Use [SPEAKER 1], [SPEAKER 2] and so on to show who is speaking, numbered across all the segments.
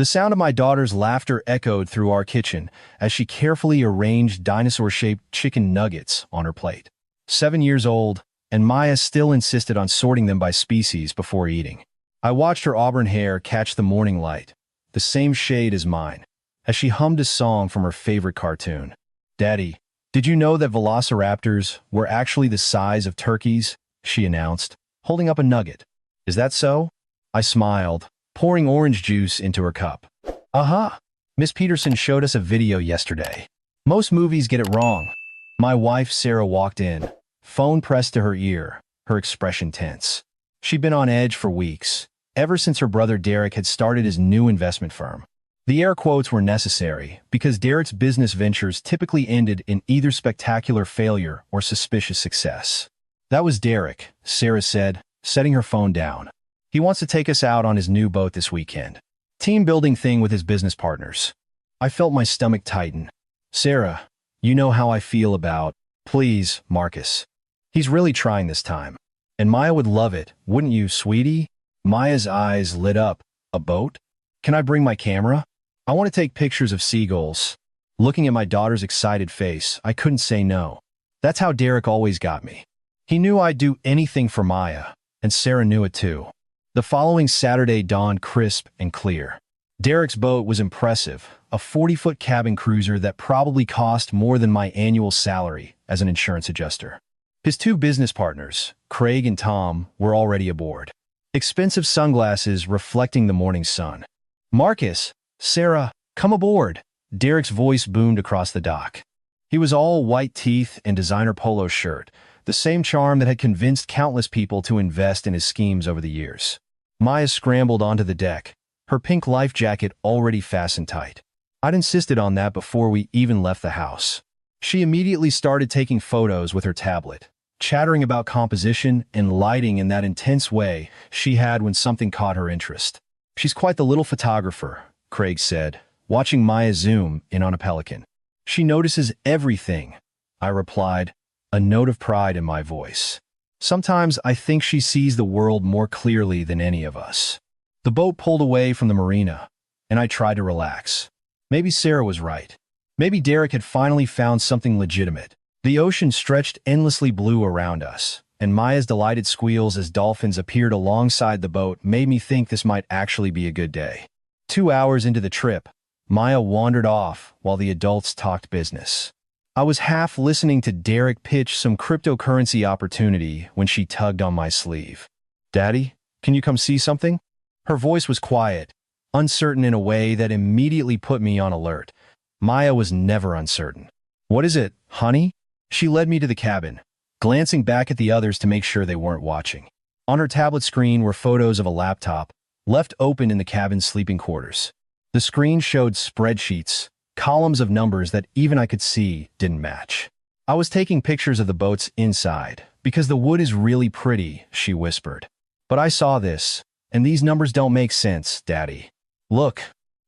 [SPEAKER 1] The sound of my daughter's laughter echoed through our kitchen as she carefully arranged dinosaur-shaped chicken nuggets on her plate. 7 years old, and Maya still insisted on sorting them by species before eating. I watched her auburn hair catch the morning light, the same shade as mine, as she hummed a song from her favorite cartoon. "Daddy, did you know that velociraptors were actually the size of turkeys?" she announced, holding up a nugget. "Is that so?" I smiled, pouring orange juice into her cup. "Uh-huh. Miss Peterson showed us a video yesterday. Most movies get it wrong." My wife Sarah walked in, phone pressed to her ear, her expression tense. She'd been on edge for weeks, ever since her brother Derek had started his new investment firm. The air quotes were necessary because Derek's business ventures typically ended in either spectacular failure or suspicious success. "That was Derek," Sarah said, setting her phone down. "He wants to take us out on his new boat this weekend. Team building thing with his business partners." I felt my stomach tighten. "Sarah, you know how I feel about—" "Please, Marcus. He's really trying this time. And Maya would love it, wouldn't you, sweetie?" Maya's eyes lit up. "A boat? Can I bring my camera? I want to take pictures of seagulls." Looking at my daughter's excited face, I couldn't say no. That's how Derek always got me. He knew I'd do anything for Maya, and Sarah knew it too. The following Saturday dawned crisp and clear. Derek's boat was impressive, a 40-foot cabin cruiser that probably cost more than my annual salary as an insurance adjuster. His two business partners, Craig and Tom, were already aboard. Expensive sunglasses reflecting the morning sun. "Marcus, Sarah, come aboard," Derek's voice boomed across the dock. He was all white teeth and designer polo shirt, the same charm that had convinced countless people to invest in his schemes over the years. Maya scrambled onto the deck, her pink life jacket already fastened tight. I'd insisted on that before we even left the house. She immediately started taking photos with her tablet, chattering about composition and lighting in that intense way she had when something caught her interest. "She's quite the little photographer," Craig said, watching Maya zoom in on a pelican. "She notices everything," I replied, a note of pride in my voice. "Sometimes I think she sees the world more clearly than any of us." The boat pulled away from the marina, and I tried to relax. Maybe Sarah was right. Maybe Derek had finally found something legitimate. The ocean stretched endlessly blue around us, and Maya's delighted squeals as dolphins appeared alongside the boat made me think this might actually be a good day. 2 hours into the trip, Maya wandered off while the adults talked business. I was half listening to Derek pitch some cryptocurrency opportunity when she tugged on my sleeve. "Daddy, can you come see something?" Her voice was quiet, uncertain in a way that immediately put me on alert. Maya was never uncertain. "What is it, honey?" She led me to the cabin, glancing back at the others to make sure they weren't watching. On her tablet screen were photos of a laptop, left open in the cabin's sleeping quarters. The screen showed spreadsheets, columns of numbers that even I could see didn't match. "I was taking pictures of the boats inside, because the wood is really pretty," she whispered. "But I saw this, and these numbers don't make sense, Daddy. Look,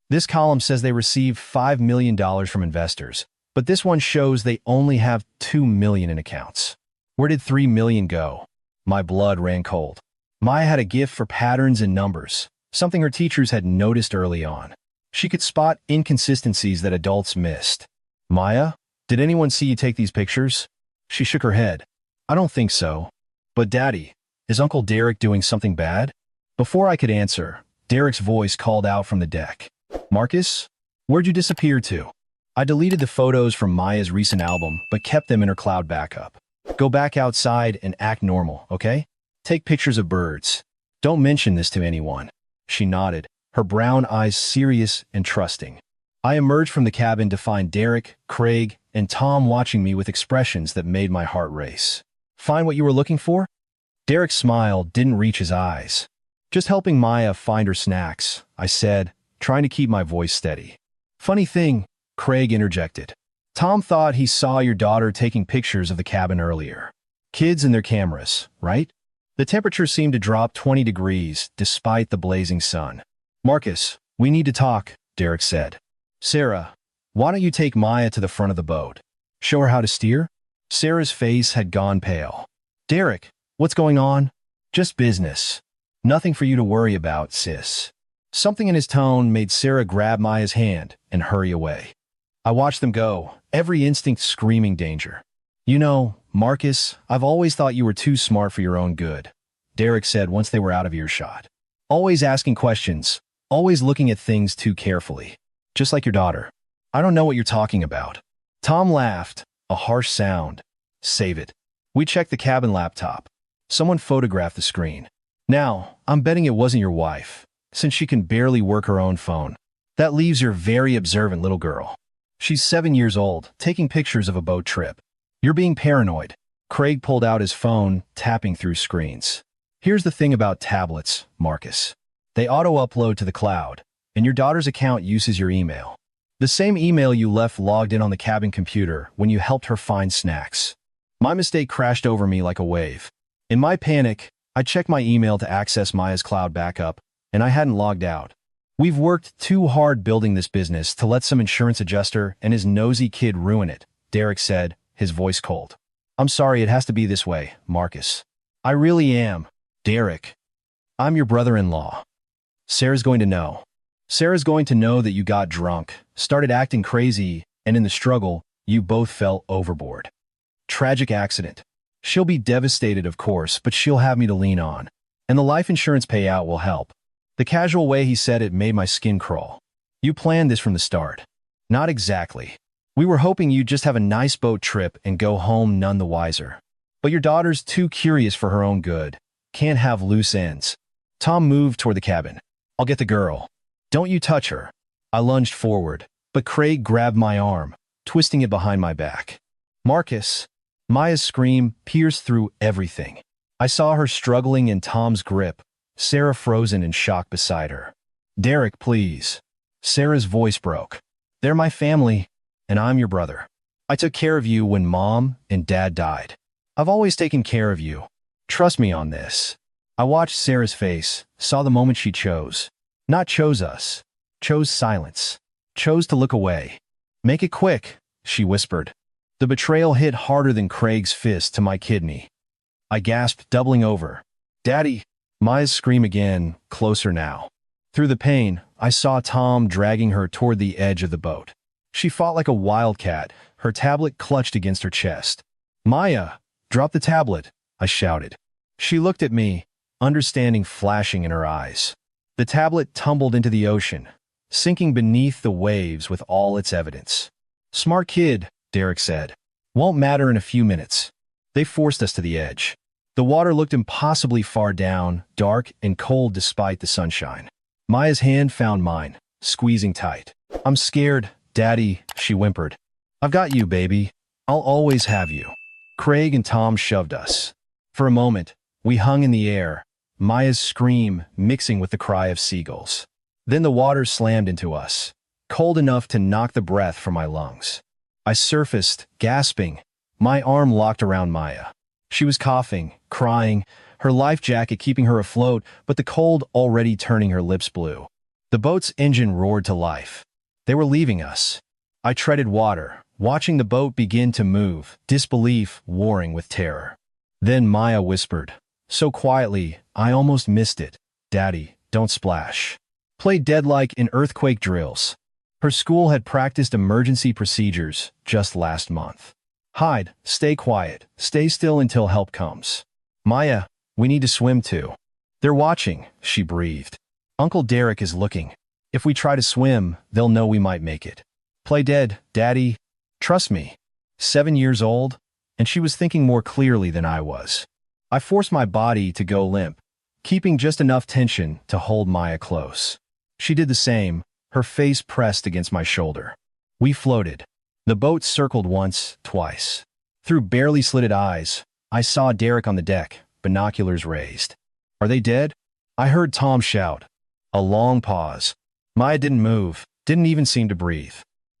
[SPEAKER 1] this column says they received $5 million from investors, but this one shows they only have $2 million in accounts. Where did $3 million go?" My blood ran cold. Maya had a gift for patterns and numbers, something her teachers had noticed early on. She could spot inconsistencies that adults missed. "Maya, did anyone see you take these pictures?" She shook her head. "I don't think so." "But Daddy, is Uncle Derek doing something bad?" Before I could answer, Derek's voice called out from the deck. "Marcus, where'd you disappear to?" I deleted the photos from Maya's recent album, but kept them in her cloud backup. "Go back outside and act normal, okay? Take pictures of birds. Don't mention this to anyone." She nodded, her brown eyes serious and trusting. I emerged from the cabin to find Derek, Craig, and Tom watching me with expressions that made my heart race. "Find what you were looking for?" Derek's smile didn't reach his eyes. "Just helping Maya find her snacks," I said, trying to keep my voice steady. "Funny thing," Craig interjected. "Tom thought he saw your daughter taking pictures of the cabin earlier. Kids and their cameras, right?" The temperature seemed to drop 20 degrees despite the blazing sun. "Marcus, we need to talk," Derek said. "Sarah, why don't you take Maya to the front of the boat? Show her how to steer?" Sarah's face had gone pale. "Derek, what's going on?" "Just business. Nothing for you to worry about, sis." Something in his tone made Sarah grab Maya's hand and hurry away. I watched them go, every instinct screaming danger. You know, Marcus, I've always thought you were too smart for your own good, Derek said once they were out of earshot. Always asking questions, always looking at things too carefully. Just like your daughter. I don't know what you're talking about. Tom laughed, a harsh sound. Save it. We checked the cabin laptop. Someone photographed the screen. Now, I'm betting it wasn't your wife, since she can barely work her own phone. That leaves your very observant little girl. She's 7 years old, taking pictures of a boat trip. You're being paranoid. Craig pulled out his phone, tapping through screens. Here's the thing about tablets, Marcus. They auto-upload to the cloud, and your daughter's account uses your email. The same email you left logged in on the cabin computer when you helped her find snacks. My mistake crashed over me like a wave. In my panic, I checked my email to access Maya's cloud backup, and I hadn't logged out. We've worked too hard building this business to let some insurance adjuster and his nosy kid ruin it, Derek said, his voice cold. I'm sorry it has to be this way, Marcus. I really am, Derek. I'm your brother-in-law. Sarah's going to know. Sarah's going to know that you got drunk, started acting crazy, and in the struggle, you both fell overboard. Tragic accident. She'll be devastated, of course, but she'll have me to lean on. And the life insurance payout will help. The casual way he said it made my skin crawl. You planned this from the start. Not exactly. We were hoping you'd just have a nice boat trip and go home none the wiser. But your daughter's too curious for her own good. Can't have loose ends. Tom moved toward the cabin. I'll get the girl. Don't you touch her. I lunged forward, but Craig grabbed my arm, twisting it behind my back. Marcus. Maya's scream pierced through everything. I saw her struggling in Tom's grip, Sarah frozen in shock beside her. Derek, please. Sarah's voice broke. They're my family, and I'm your brother. I took care of you when Mom and Dad died. I've always taken care of you. Trust me on this. I watched Sarah's face, saw the moment she chose. Not chose us. Chose silence. Chose to look away. Make it quick, she whispered. The betrayal hit harder than Craig's fist to my kidney. I gasped, doubling over. Daddy! Maya's scream again, closer now. Through the pain, I saw Tom dragging her toward the edge of the boat. She fought like a wildcat, her tablet clutched against her chest. Maya, drop the tablet, I shouted. She looked at me, understanding flashing in her eyes. The tablet tumbled into the ocean, sinking beneath the waves with all its evidence. Smart kid, Derek said. Won't matter in a few minutes. They forced us to the edge. The water looked impossibly far down, dark and cold despite the sunshine. Maya's hand found mine, squeezing tight. I'm scared, Daddy, she whimpered. I've got you, baby. I'll always have you. Craig and Tom shoved us. For a moment, we hung in the air, Maya's scream mixing with the cry of seagulls. Then the water slammed into us, cold enough to knock the breath from my lungs. I surfaced, gasping, my arm locked around Maya. She was coughing, crying, her life jacket keeping her afloat, but the cold already turning her lips blue. The boat's engine roared to life. They were leaving us. I treaded water, watching the boat begin to move, disbelief warring with terror. Then Maya whispered, so quietly, I almost missed it. Daddy, don't splash. Play dead like in earthquake drills. Her school had practiced emergency procedures just last month. Hide, stay quiet, stay still until help comes. Maya, we need to swim too. They're watching, she breathed. Uncle Derek is looking. If we try to swim, they'll know we might make it. Play dead, Daddy. Trust me. 7 years old, and she was thinking more clearly than I was. I forced my body to go limp, keeping just enough tension to hold Maya close. She did the same, her face pressed against my shoulder. We floated. The boat circled once, twice. Through barely slitted eyes, I saw Derek on the deck, binoculars raised. Are they dead? I heard Tom shout. A long pause. Maya didn't move, didn't even seem to breathe.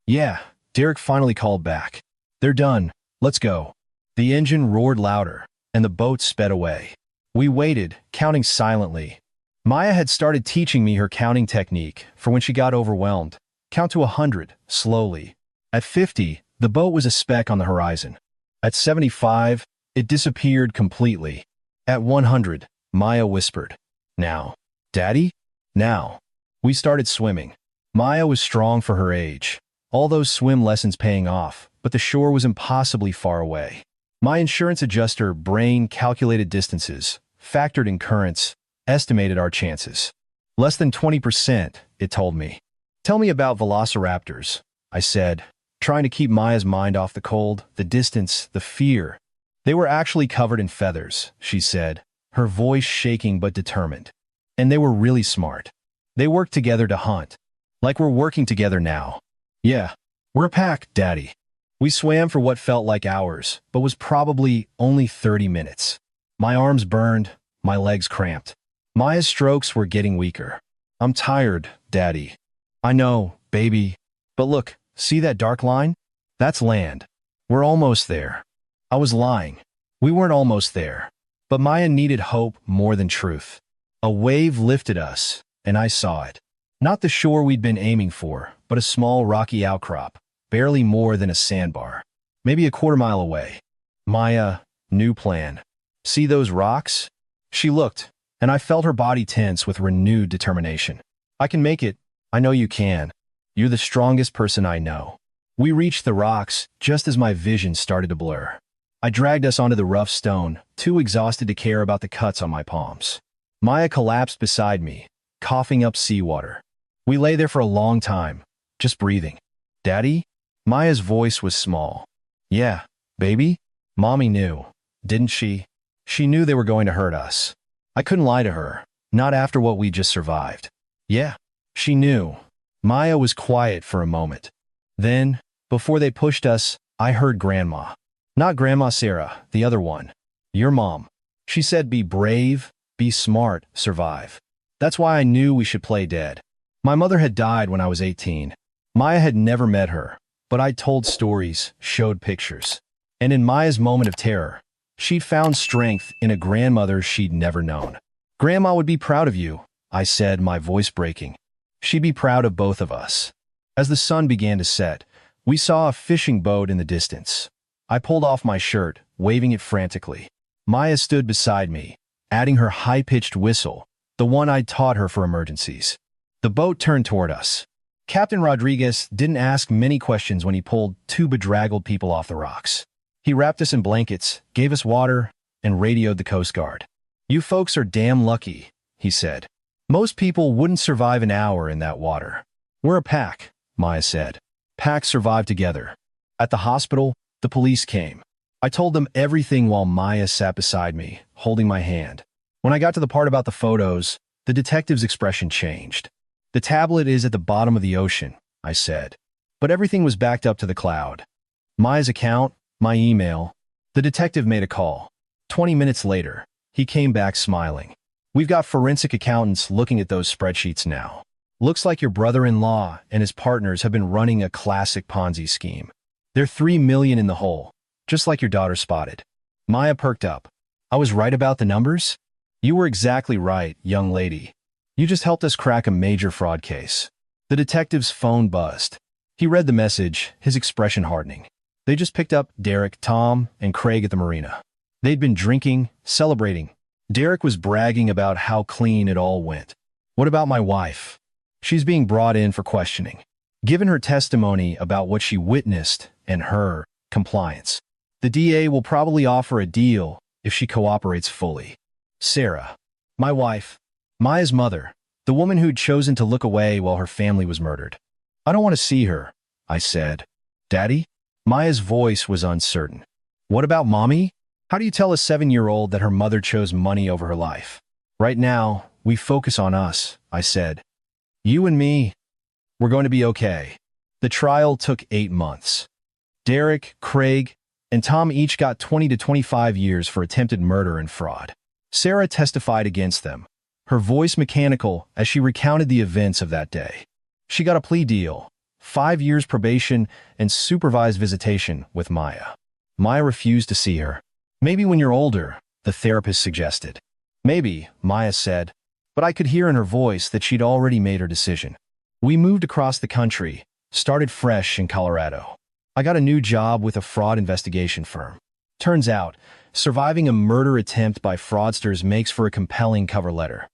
[SPEAKER 1] Yeah, Derek finally called back. They're done. Let's go. The engine roared louder, and the boat sped away. We waited, counting silently. Maya had started teaching me her counting technique for when she got overwhelmed. Count to 100, slowly. At 50, the boat was a speck on the horizon. At 75, it disappeared completely. At 100, Maya whispered, Now. Daddy? Now. We started swimming. Maya was strong for her age. All those swim lessons paying off, but the shore was impossibly far away. My insurance adjuster brain calculated distances, factored in currents, estimated our chances. Less than 20%, it told me. Tell me about velociraptors, I said, trying to keep Maya's mind off the cold, the distance, the fear. They were actually covered in feathers, she said, her voice shaking but determined. And they were really smart. They worked together to hunt. Like we're working together now. Yeah, we're a pack, Daddy. We swam for what felt like hours, but was probably only 30 minutes. My arms burned, my legs cramped. Maya's strokes were getting weaker. I'm tired, Daddy. I know, baby. But look, see that dark line? That's land. We're almost there. I was lying. We weren't almost there. But Maya needed hope more than truth. A wave lifted us, and I saw it. Not the shore we'd been aiming for, but a small rocky outcrop, barely more than a sandbar. Maybe a quarter-mile away. Maya, new plan. See those rocks? She looked, and I felt her body tense with renewed determination. I can make it. I know you can. You're the strongest person I know. We reached the rocks just as my vision started to blur. I dragged us onto the rough stone, too exhausted to care about the cuts on my palms. Maya collapsed beside me, coughing up seawater. We lay there for a long time, just breathing. Daddy? Maya's voice was small. Yeah, baby? Mommy knew, didn't she? She knew they were going to hurt us. I couldn't lie to her, not after what we just survived. Yeah, she knew. Maya was quiet for a moment. Then, before they pushed us, I heard Grandma. Not Grandma Sarah, the other one. Your mom. She said be brave, be smart, survive. That's why I knew we should play dead. My mother had died when I was 18. Maya had never met her, but I told stories, showed pictures. And in Maya's moment of terror, she'd found strength in a grandmother she'd never known. Grandma would be proud of you, I said, my voice breaking. She'd be proud of both of us. As the sun began to set, we saw a fishing boat in the distance. I pulled off my shirt, waving it frantically. Maya stood beside me, adding her high-pitched whistle, the one I'd taught her for emergencies. The boat turned toward us. Captain Rodriguez didn't ask many questions when he pulled two bedraggled people off the rocks. He wrapped us in blankets, gave us water, and radioed the Coast Guard. You folks are damn lucky, he said. Most people wouldn't survive an hour in that water. We're a pack, Maya said. Packs survive together. At the hospital, the police came. I told them everything while Maya sat beside me, holding my hand. When I got to the part about the photos, the detective's expression changed. The tablet is at the bottom of the ocean, I said. But everything was backed up to the cloud. Maya's account, my email. The detective made a call. 20 minutes later, he came back smiling. We've got forensic accountants looking at those spreadsheets now. Looks like your brother-in-law and his partners have been running a classic Ponzi scheme. They're $3 million in the hole, just like your daughter spotted. Maya perked up. I was right about the numbers? You were exactly right, young lady. You just helped us crack a major fraud case. The detective's phone buzzed. He read the message, his expression hardening. They just picked up Derek, Tom, and Craig at the marina. They'd been drinking, celebrating. Derek was bragging about how clean it all went. What about my wife? She's being brought in for questioning. Given her testimony about what she witnessed and her compliance, the DA will probably offer a deal if she cooperates fully. Sarah, my wife, Maya's mother, the woman who'd chosen to look away while her family was murdered. I don't want to see her, I said. Daddy? Maya's voice was uncertain. What about Mommy? How do you tell a 7-year-old that her mother chose money over her life? Right now, we focus on us, I said. You and me, we're going to be okay. The trial took 8 months. Derek, Craig, and Tom each got 20 to 25 years for attempted murder and fraud. Sarah testified against them, her voice mechanical as she recounted the events of that day. She got a plea deal, 5 years probation and supervised visitation with Maya. Maya refused to see her. Maybe when you're older, the therapist suggested. Maybe, Maya said, but I could hear in her voice that she'd already made her decision. We moved across the country, started fresh in Colorado. I got a new job with a fraud investigation firm. Turns out, surviving a murder attempt by fraudsters makes for a compelling cover letter.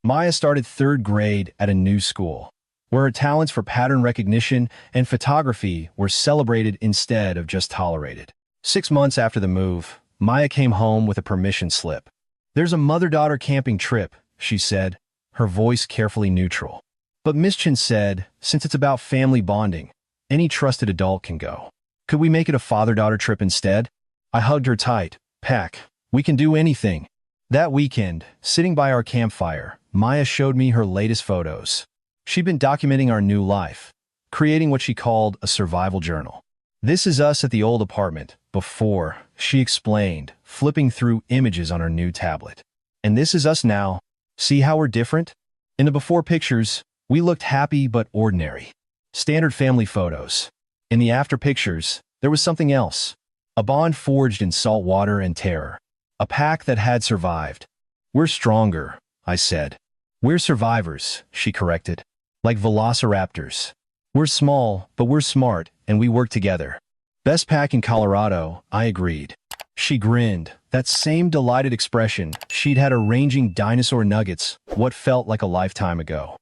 [SPEAKER 1] Maya started third grade at a new school, where her talents for pattern recognition and photography were celebrated instead of just tolerated. 6 months after the move, Maya came home with a permission slip. "There's a mother-daughter camping trip," she said, her voice carefully neutral. "But Miss Chen said, since it's about family bonding, any trusted adult can go. Could we make it a father-daughter trip instead?" I hugged her tight. "Pack, we can do anything." That weekend, sitting by our campfire, Maya showed me her latest photos. She'd been documenting our new life, creating what she called a survival journal. "This is us at the old apartment, before," she explained, flipping through images on her new tablet. "And this is us now. See how we're different? In the before pictures, we looked happy but ordinary. Standard family photos. In the after pictures, there was something else. A bond forged in salt water and terror. A pack that had survived. We're stronger," I said. "We're survivors," she corrected. "Like velociraptors. We're small, but we're smart, and we work together." "Best pack in Colorado," I agreed. She grinned, that same delighted expression she'd had arranging dinosaur nuggets what felt like a lifetime ago.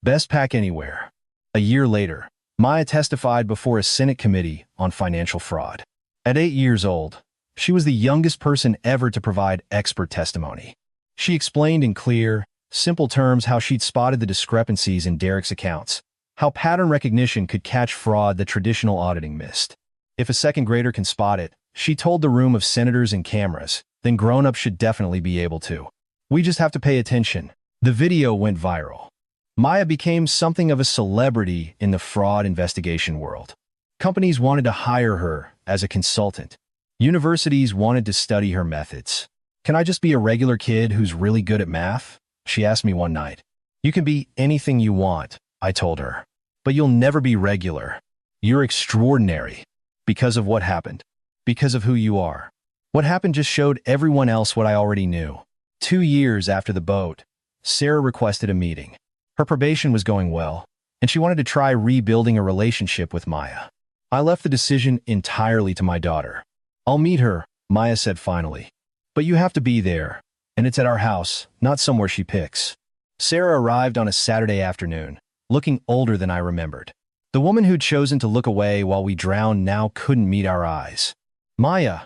[SPEAKER 1] "Best pack anywhere." A year later, Maya testified before a Senate committee on financial fraud. At 8 years old, she was the youngest person ever to provide expert testimony. She explained in clear, simple terms how she'd spotted the discrepancies in Derek's accounts, how pattern recognition could catch fraud that traditional auditing missed. If a second grader can spot it, she told the room of senators and cameras, then grown-ups should definitely be able to. We just have to pay attention. The video went viral. Maya became something of a celebrity in the fraud investigation world. Companies wanted to hire her as a consultant. Universities wanted to study her methods. "Can I just be a regular kid who's really good at math?" she asked me one night. "You can be anything you want," I told her. "But you'll never be regular. You're extraordinary. Because of what happened. Because of who you are." What happened just showed everyone else what I already knew. 2 years after the boat, Sarah requested a meeting. Her probation was going well, and she wanted to try rebuilding a relationship with Maya. I left the decision entirely to my daughter. "I'll meet her," Maya said finally. "But you have to be there, and it's at our house, not somewhere she picks." Sarah arrived on a Saturday afternoon, looking older than I remembered. The woman who'd chosen to look away while we drowned now couldn't meet our eyes. "Maya,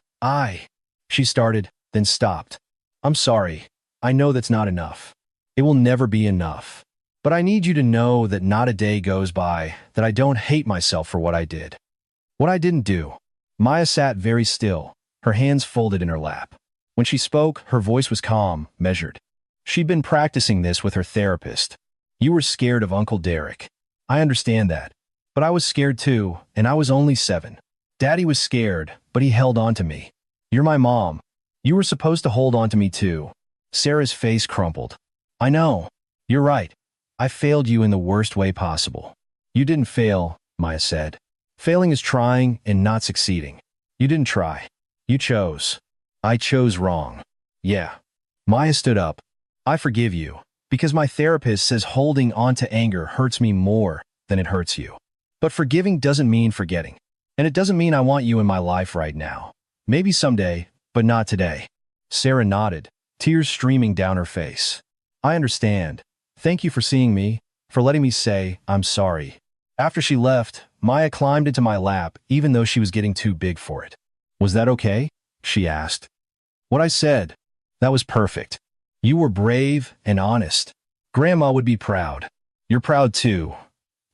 [SPEAKER 1] she started, then stopped. "I'm sorry. I know that's not enough. It will never be enough. But I need you to know that not a day goes by that I don't hate myself for what I did. What I didn't do." Maya sat very still, her hands folded in her lap. When she spoke, her voice was calm, measured. She'd been practicing this with her therapist. "You were scared of Uncle Derek. I understand that. But I was scared too, and I was only 7. Daddy was scared, but he held on to me. You're my mom. You were supposed to hold on to me too." Sarah's face crumpled. "I know. You're right. I failed you in the worst way possible." "You didn't fail," Maya said. "Failing is trying and not succeeding. You didn't try. You chose. I chose wrong." "Yeah." Maya stood up. "I forgive you, because my therapist says holding on to anger hurts me more than it hurts you. But forgiving doesn't mean forgetting. And it doesn't mean I want you in my life right now. Maybe someday, but not today." Sarah nodded, tears streaming down her face. "I understand. Thank you for seeing me, for letting me say I'm sorry." After she left, Maya climbed into my lap even though she was getting too big for it. "Was that okay?" she asked. "What I said. That was perfect. You were brave and honest. Grandma would be proud. You're proud too,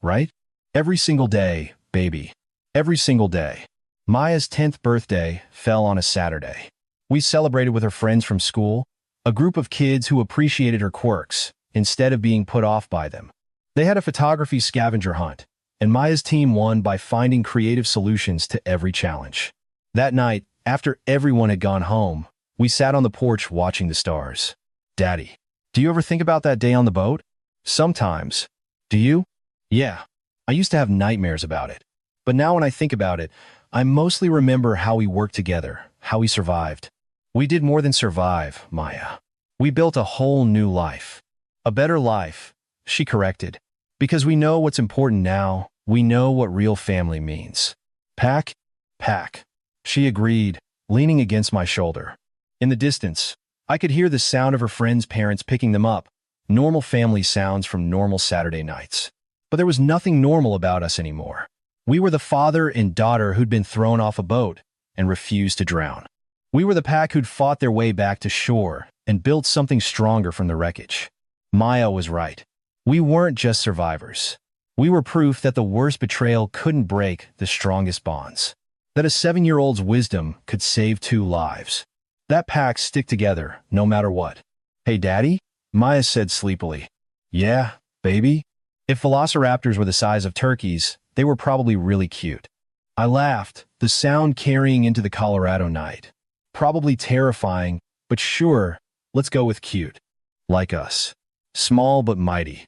[SPEAKER 1] right? Every single day, baby. Every single day." Maya's 10th birthday fell on a Saturday. We celebrated with her friends from school, a group of kids who appreciated her quirks instead of being put off by them. They had a photography scavenger hunt, and Maya's team won by finding creative solutions to every challenge. That night, after everyone had gone home, we sat on the porch watching the stars. "Daddy, do you ever think about that day on the boat?" "Sometimes. Do you?" "Yeah. I used to have nightmares about it. But now when I think about it, I mostly remember how we worked together, how we survived." "We did more than survive, Maya. We built a whole new life. A better life," she corrected. "Because we know what's important now, we know what real family means." "Pack? Pack," she agreed, leaning against my shoulder. In the distance, I could hear the sound of her friends' parents picking them up, Normal family sounds from normal Saturday nights. But there was nothing normal about us anymore. We were the father and daughter who'd been thrown off a boat and refused to drown. We were the pack who'd fought their way back to shore and built something stronger from the wreckage. Maya was right. We weren't just survivors. We were proof that the worst betrayal couldn't break the strongest bonds. That a 7-year-old's wisdom could save 2 lives. That pack stick together, no matter what. "Hey, Daddy?" Maya said sleepily. "Yeah, baby?" If velociraptors were the size of turkeys, they were probably really cute. I laughed, the sound carrying into the Colorado night. Probably terrifying, but sure, let's go with cute. Like us. Small but mighty.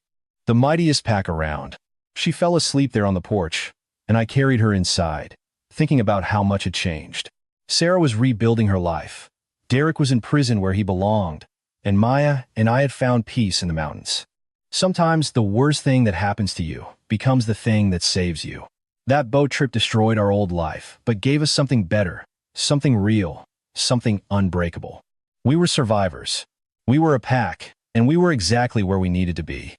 [SPEAKER 1] The mightiest pack around. She fell asleep there on the porch, and I carried her inside, thinking about how much had changed. Sarah was rebuilding her life. Derek was in prison where he belonged, and Maya and I had found peace in the mountains. Sometimes the worst thing that happens to you becomes the thing that saves you. That boat trip destroyed our old life, but gave us something better, something real, something unbreakable. We were survivors. We were a pack, and we were exactly where we needed to be.